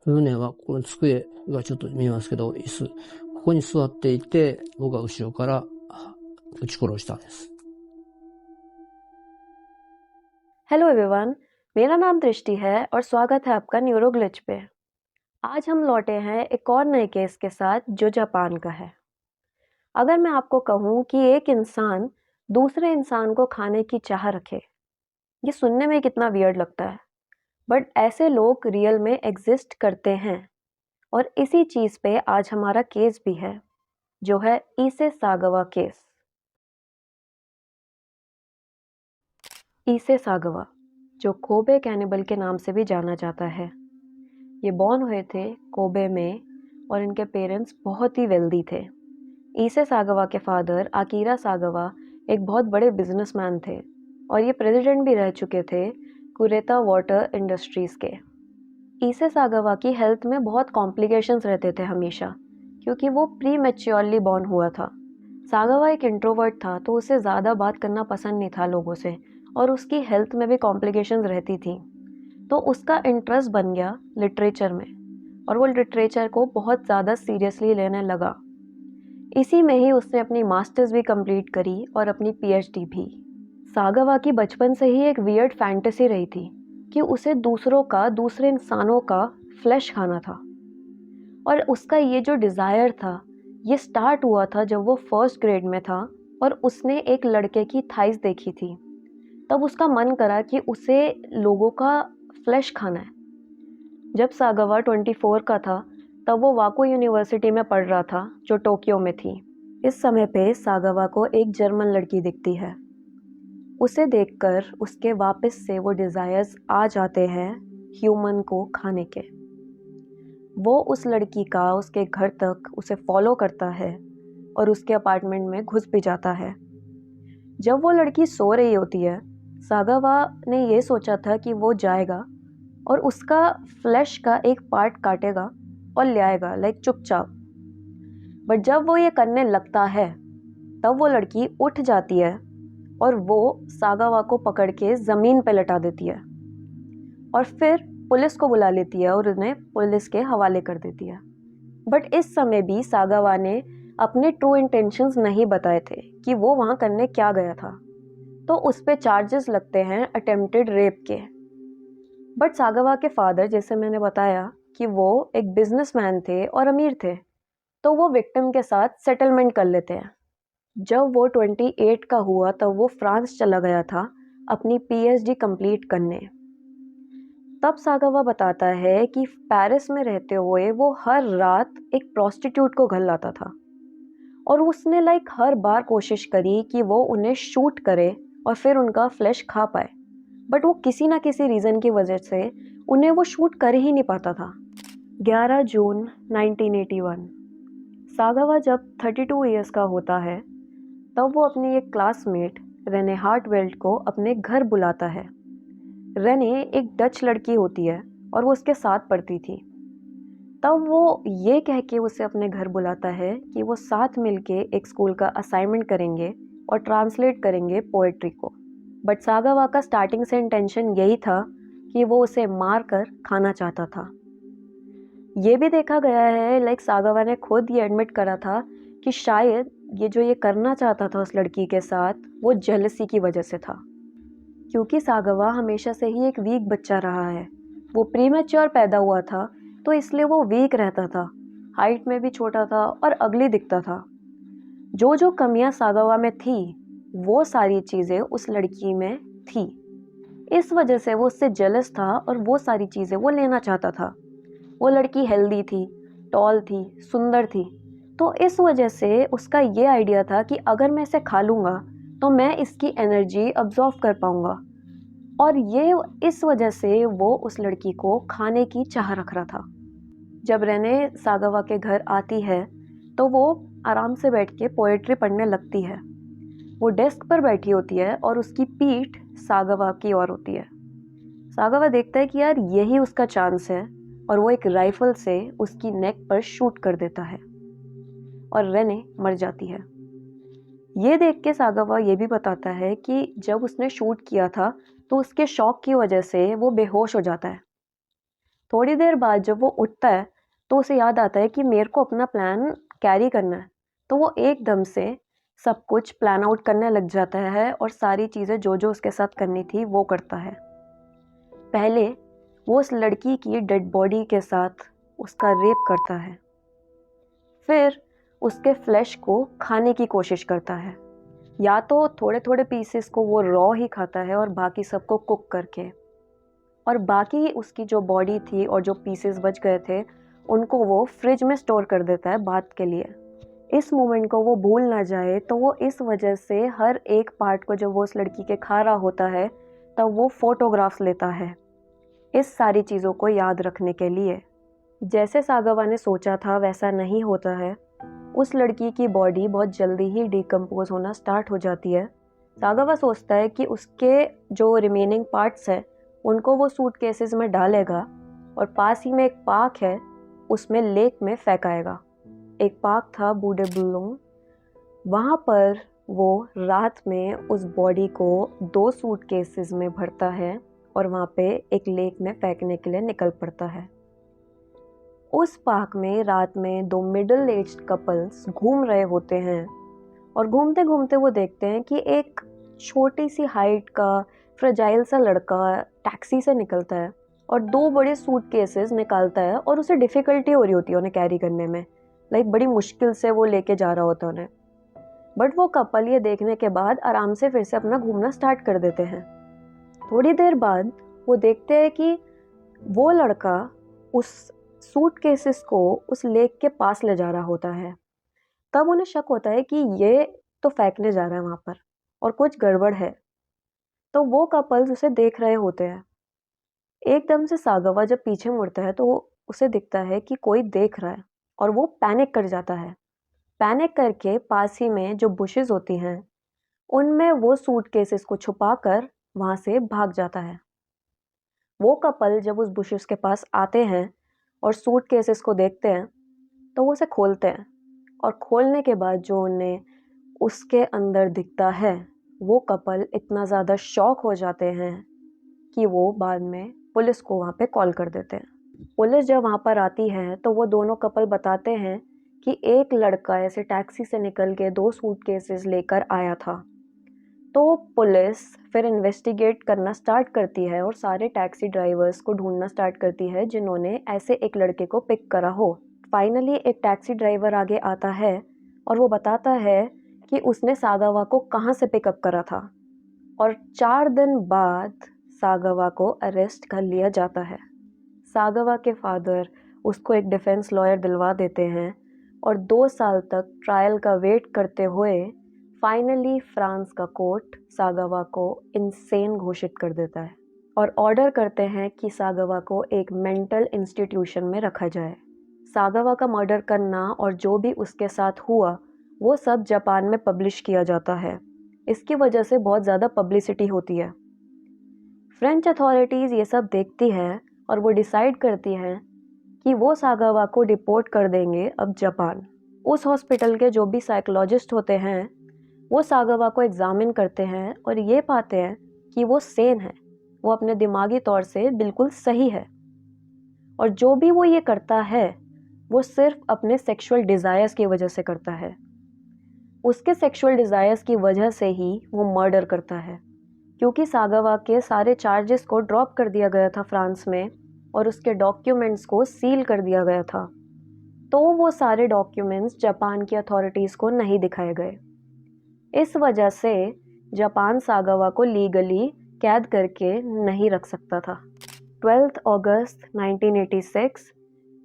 船はこの机がちょっと見えますけど、椅子。ここに座っていて、僕は後ろから撃ち殺したんです。हेलो everyone, मेरा नाम दृष्टि है और स्वागत है आपका न्यूरोग्लिच पे। आज हम लौटे हैं एक और नए केस के साथ जो जापान का है। अगर मैं आपको कहूँ कि एक इंसान दूसरे इंसान को खाने की चाह रखे, ये सुनने में कितना वियर्ड लगता है, बट ऐसे लोग रियल में एग्जिस्ट करते हैं। और इसी चीज़ पे आज हमारा केस भी है, जो है ईसे सागवा केस। ईसे सागवा, जो कोबे कैनिबल के नाम से भी जाना जाता है, ये बॉर्न हुए थे कोबे में और इनके पेरेंट्स बहुत ही वेल्दी थे। ईसे सागवा के फादर आकीरा सागवा एक बहुत बड़े बिजनेसमैन थे और ये प्रेसिडेंट भी रह चुके थे कुरेता वाटर इंडस्ट्रीज़ के। ईसे सागवा की हेल्थ में बहुत कॉम्प्लिकेशंस रहते थे हमेशा, क्योंकि वो प्री मैच्योरली बॉर्न हुआ था। सागवा एक इंट्रोवर्ट था, तो उसे ज़्यादा बात करना पसंद नहीं था लोगों से, और उसकी हेल्थ में भी कॉम्प्लिकेशंस रहती थी। तो उसका इंटरेस्ट बन गया लिटरेचर में, और वो लिटरेचर को बहुत ज़्यादा सीरियसली लेने लगा। इसी में ही उसने अपनी मास्टर्स भी कंप्लीट करी और अपनी पीएचडी भी। सागवा की बचपन से ही एक वियर्ड फैंटेसी रही थी कि उसे दूसरे इंसानों का फ्लैश खाना था। और उसका ये जो डिज़ायर था, ये स्टार्ट हुआ था जब वो फर्स्ट ग्रेड में था और उसने एक लड़के की थाइस देखी थी। तब उसका मन करा कि उसे लोगों का फ्लैश खाना है। जब सागवा 24 का था, तब वो वाको यूनिवर्सिटी में पढ़ रहा था, जो टोक्यो में थी। इस समय पे सागवा को एक जर्मन लड़की दिखती है। उसे देखकर उसके वापस से वो डिज़ायर्स आ जाते हैं ह्यूमन को खाने के। वो उस लड़की का उसके घर तक उसे फॉलो करता है और उसके अपार्टमेंट में घुस भी जाता है। जब वो लड़की सो रही होती है, सागवा ने ये सोचा था कि वो जाएगा और उसका फ्लैश का एक पार्ट काटेगा और ले आएगा, लाइक चुपचाप। बट जब वो ये करने लगता है, तब वो लड़की उठ जाती है और वो सागवा को पकड़ के ज़मीन पे लटा देती है और फिर पुलिस को बुला लेती है और उन्हें पुलिस के हवाले कर देती है। बट इस समय भी सागवा ने अपने ट्रू इंटेंशंस नहीं बताए थे कि वो वहाँ करने क्या गया था, तो उस पे चार्जेस लगते हैं अटेम्प्टेड रेप के। बट सागवा के फादर, जैसे मैंने बताया कि वो एक बिजनेसमैन थे और अमीर थे, तो वो विक्टिम के साथ सेटलमेंट कर लेते हैं। जब वो 28 का हुआ, तब वो फ्रांस चला गया था अपनी पीएचडी कंप्लीट करने। तब सागवा बताता है कि पेरिस में रहते हुए वो हर रात एक प्रोस्टिट्यूट को घर लाता था और उसने हर बार कोशिश करी कि वो उन्हें शूट करे और फिर उनका फ्लैश खा पाए, बट वो किसी ना किसी रीज़न की वजह से उन्हें वो शूट कर ही नहीं पाता था। 11 जून 1981, सागवा जब 32 ईयर्स का होता है, तब वो अपनी एक क्लासमेट रेने हार्टवेल्ड को अपने घर बुलाता है। रेने एक डच लड़की होती है और वो उसके साथ पढ़ती थी। तब वो ये कह के उसे अपने घर बुलाता है कि वो साथ मिलके एक स्कूल का असाइनमेंट करेंगे और ट्रांसलेट करेंगे पोएट्री को। बट सागवा का स्टार्टिंग से इंटेंशन यही था कि वो उसे मार कर खाना चाहता था। ये भी देखा गया है, सागवा ने खुद ये एडमिट करा था कि शायद ये करना चाहता था उस लड़की के साथ, वो जेलसी की वजह से था। क्योंकि सागवा हमेशा से ही एक वीक बच्चा रहा है, वो प्रीमैच्योर पैदा हुआ था, तो इसलिए वो वीक रहता था, हाइट में भी छोटा था और अगली दिखता था। जो जो कमियां सागवा में थी, वो सारी चीज़ें उस लड़की में थी। इस वजह से वो उससे जेलस था और वो सारी चीज़ें वो लेना चाहता था। वो लड़की हेल्दी थी, टॉल थी, सुंदर थी, तो इस वजह से उसका ये आइडिया था कि अगर मैं इसे खा लूँगा तो मैं इसकी एनर्जी अब्जॉर्व कर पाऊँगा, और ये इस वजह से वो उस लड़की को खाने की चाह रख रहा था। जब रेने सागवा के घर आती है, तो वो आराम से बैठ के पोएट्री पढ़ने लगती है। वो डेस्क पर बैठी होती है और उसकी पीठ सागवा की ओर होती है। सागवा देखता है कि यार यही उसका चांस है, और वो एक राइफल से उसकी नेक पर शूट कर देता है और रेने मर जाती है। ये देख के सागवा ये भी बताता है कि जब उसने शूट किया था, तो उसके शॉक की वजह से वो बेहोश हो जाता है। थोड़ी देर बाद जब वो उठता है तो उसे याद आता है कि मेरे को अपना प्लान कैरी करना है। तो वो एकदम से सब कुछ प्लान आउट करने लग जाता है और सारी चीज़ें जो जो उसके साथ करनी थी वो करता है। पहले वो उस लड़की की डेड बॉडी के साथ उसका रेप करता है, फिर उसके फ्लैश को खाने की कोशिश करता है। या तो थोड़े थोड़े पीसेस को वो रॉ ही खाता है और बाकी सबको कुक करके, और बाकी उसकी जो बॉडी थी और जो पीसेस बच गए थे उनको वो फ्रिज में स्टोर कर देता है बाद के लिए। इस मोमेंट को वो भूल ना जाए, तो वो इस वजह से हर एक पार्ट को जब वो उस लड़की के खा रहा होता है तब वो फोटोग्राफ्स लेता है इस सारी चीज़ों को याद रखने के लिए। जैसे सागावा ने सोचा था वैसा नहीं होता है। उस लड़की की बॉडी बहुत जल्दी ही डिकम्पोज होना स्टार्ट हो जाती है। सागावा सोचता है कि उसके जो रिमेनिंग पार्ट्स हैं उनको वो सूटकेसेस में डालेगा और पास ही में एक पार्क है उसमें लेक में फेंकाएगा। एक पार्क था बूढ़े बुल्लों, वहाँ पर वो रात में उस बॉडी को 2 सूटकेसेस में भरता है और वहाँ पे एक लेक में फेंकने के लिए निकल पड़ता है। उस पार्क में रात में 2 मिडिल एज्ड कपल्स घूम रहे होते हैं और घूमते घूमते वो देखते हैं कि एक छोटी सी हाइट का फ्रेजाइल सा लड़का टैक्सी से निकलता है और 2 बड़े सूटकेसेस निकालता है और उसे डिफ़िकल्टी हो रही होती है उन्हें कैरी करने में। लाइक बड़ी मुश्किल से वो लेके जा रहा होता है उन्हें। बट वो कपल ये देखने के बाद आराम से फिर से अपना घूमना स्टार्ट कर देते हैं। थोड़ी देर बाद वो देखते हैं कि वो लड़का उस सूटकेसेस को उस लेक के पास ले जा रहा होता है। तब उन्हें शक होता है कि ये तो फेंकने जा रहा है वहाँ पर और कुछ गड़बड़ है। तो वो कपल्स उसे देख रहे होते हैं। एकदम से सागावा जब पीछे मुड़ता है तो उसे दिखता है कि कोई देख रहा है और वो पैनिक कर जाता है। पैनिक करके पास ही में जो बुशेस होती हैं उनमें वो सूटकेसेस को छुपाकर वहाँ से भाग जाता है। वो कपल जब उस बुशेस के पास आते हैं और सूटकेसेस को देखते हैं तो वो उसे खोलते हैं और खोलने के बाद जो उन्हें उसके अंदर दिखता है वो कपल इतना ज़्यादा शॉक हो जाते हैं कि वो बाद में पुलिस को वहाँ पे कॉल कर देते हैं। पुलिस जब वहाँ पर आती है तो वो दोनों कपल बताते हैं कि एक लड़का ऐसे टैक्सी से निकल के 2 सूटकेसेस लेकर आया था। तो पुलिस फिर इन्वेस्टिगेट करना स्टार्ट करती है और सारे टैक्सी ड्राइवर्स को ढूंढना स्टार्ट करती है जिन्होंने ऐसे एक लड़के को पिक करा हो। फाइनली एक टैक्सी ड्राइवर आगे आता है और वो बताता है कि उसने सागावा को कहाँ से पिकअप करा था और 4 दिन बाद सागावा को अरेस्ट कर लिया जाता है। सागावा के फादर उसको एक डिफेंस लॉयर दिलवा देते हैं और 2 साल तक ट्रायल का वेट करते हुए फाइनली फ्रांस का कोर्ट सागावा को इनसेन घोषित कर देता है और ऑर्डर करते हैं कि सागावा को एक मेंटल इंस्टीट्यूशन में रखा जाए। सागावा का मर्डर करना और जो भी उसके साथ हुआ वो सब जापान में पब्लिश किया जाता है। इसकी वजह से बहुत ज़्यादा पब्लिसिटी होती है। फ्रेंच अथॉरिटीज़ ये सब देखती है और वो डिसाइड करती हैं कि वो सागावा को डिपोर्ट कर देंगे अब जापान। उस हॉस्पिटल के जो भी साइकोलॉजिस्ट होते हैं वो सागावा को एग्जामिन करते हैं और ये पाते हैं कि वो सेन है, वो अपने दिमागी तौर से बिल्कुल सही है और जो भी वो ये करता है वो सिर्फ अपने सेक्सुअल डिज़ायर्स की वजह से करता है। उसके सेक्सुअल डिज़ायर्स की वजह से ही वो मर्डर करता है, क्योंकि सागावा के सारे चार्जेस को ड्रॉप कर दिया गया था फ्रांस में और उसके डॉक्यूमेंट्स को सील कर दिया गया था। तो वो सारे डॉक्यूमेंट्स जापान की अथॉरिटीज़ को नहीं दिखाए गए। इस वजह से जापान सागावा को लीगली कैद करके नहीं रख सकता था। 12 अगस्त 1986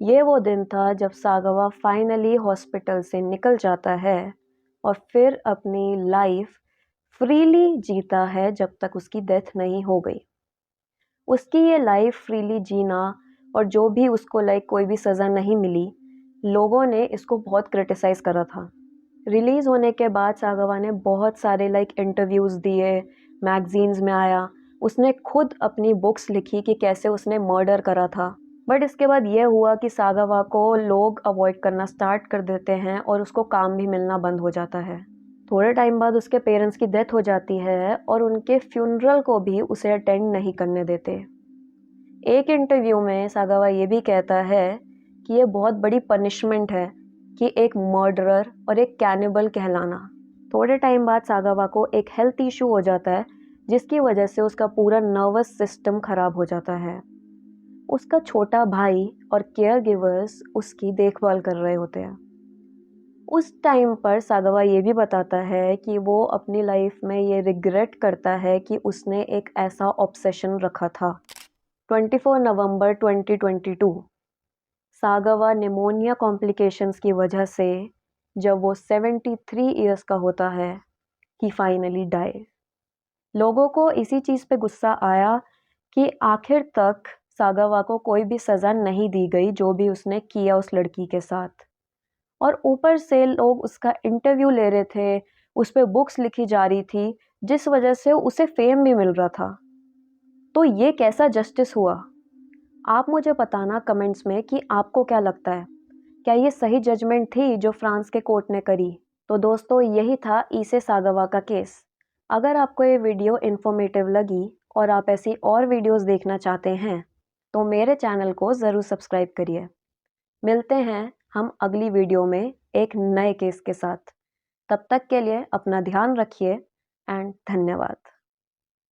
ये वो दिन था जब सागावा फाइनली हॉस्पिटल से निकल जाता है और फिर अपनी लाइफ फ्रीली जीता है जब तक उसकी डेथ नहीं हो गई। उसकी ये लाइफ फ्रीली जीना और जो भी उसको कोई भी सज़ा नहीं मिली, लोगों ने इसको बहुत क्रिटिसाइज़ करा था। रिलीज़ होने के बाद सागावा ने बहुत सारे इंटरव्यूज़ दिए, मैगजीन्स में आया, उसने खुद अपनी बुक्स लिखी कि कैसे उसने मर्डर करा था। बट इसके बाद ये हुआ कि सागावा को लोग अवॉइड करना स्टार्ट कर देते हैं और उसको काम भी मिलना बंद हो जाता है। थोड़े टाइम बाद उसके पेरेंट्स की डेथ हो जाती है और उनके फ्यूनरल को भी उसे अटेंड नहीं करने देते। एक इंटरव्यू में सागावा ये भी कहता है कि ये बहुत बड़ी पनिशमेंट है कि एक मर्डरर और एक कैनिबल कहलाना। थोड़े टाइम बाद सागावा को एक हेल्थ इशू हो जाता है जिसकी वजह से उसका पूरा नर्वस सिस्टम खराब हो जाता है। उसका छोटा भाई और केयर गिवर्स उसकी देखभाल कर रहे होते हैं। उस टाइम पर सागावा ये भी बताता है कि वो अपनी लाइफ में ये रिग्रेट करता है कि उसने एक ऐसा ऑब्सेशन रखा था। 24 नवंबर 2022 सागावा निमोनिया कॉम्प्लिकेशंस की वजह से जब वो 73 इयर्स का होता है ही फाइनली डाई। लोगों को इसी चीज़ पे गुस्सा आया कि आखिर तक सागावा को कोई भी सज़ा नहीं दी गई जो भी उसने किया उस लड़की के साथ, और ऊपर से लोग उसका इंटरव्यू ले रहे थे, उस पर बुक्स लिखी जा रही थी जिस वजह से उसे फेम भी मिल रहा था। तो ये कैसा जस्टिस हुआ? आप मुझे बताना कमेंट्स में कि आपको क्या लगता है, क्या ये सही जजमेंट थी जो फ्रांस के कोर्ट ने करी? तो दोस्तों यही था ईसे सागावा का केस। अगर आपको ये वीडियो इन्फॉर्मेटिव लगी और आप ऐसी और वीडियोस देखना चाहते हैं तो मेरे चैनल को ज़रूर सब्सक्राइब करिए। मिलते हैं हम अगली वीडियो में एक नए केस के साथ। तब तक के लिए अपना ध्यान रखिए एंड धन्यवाद।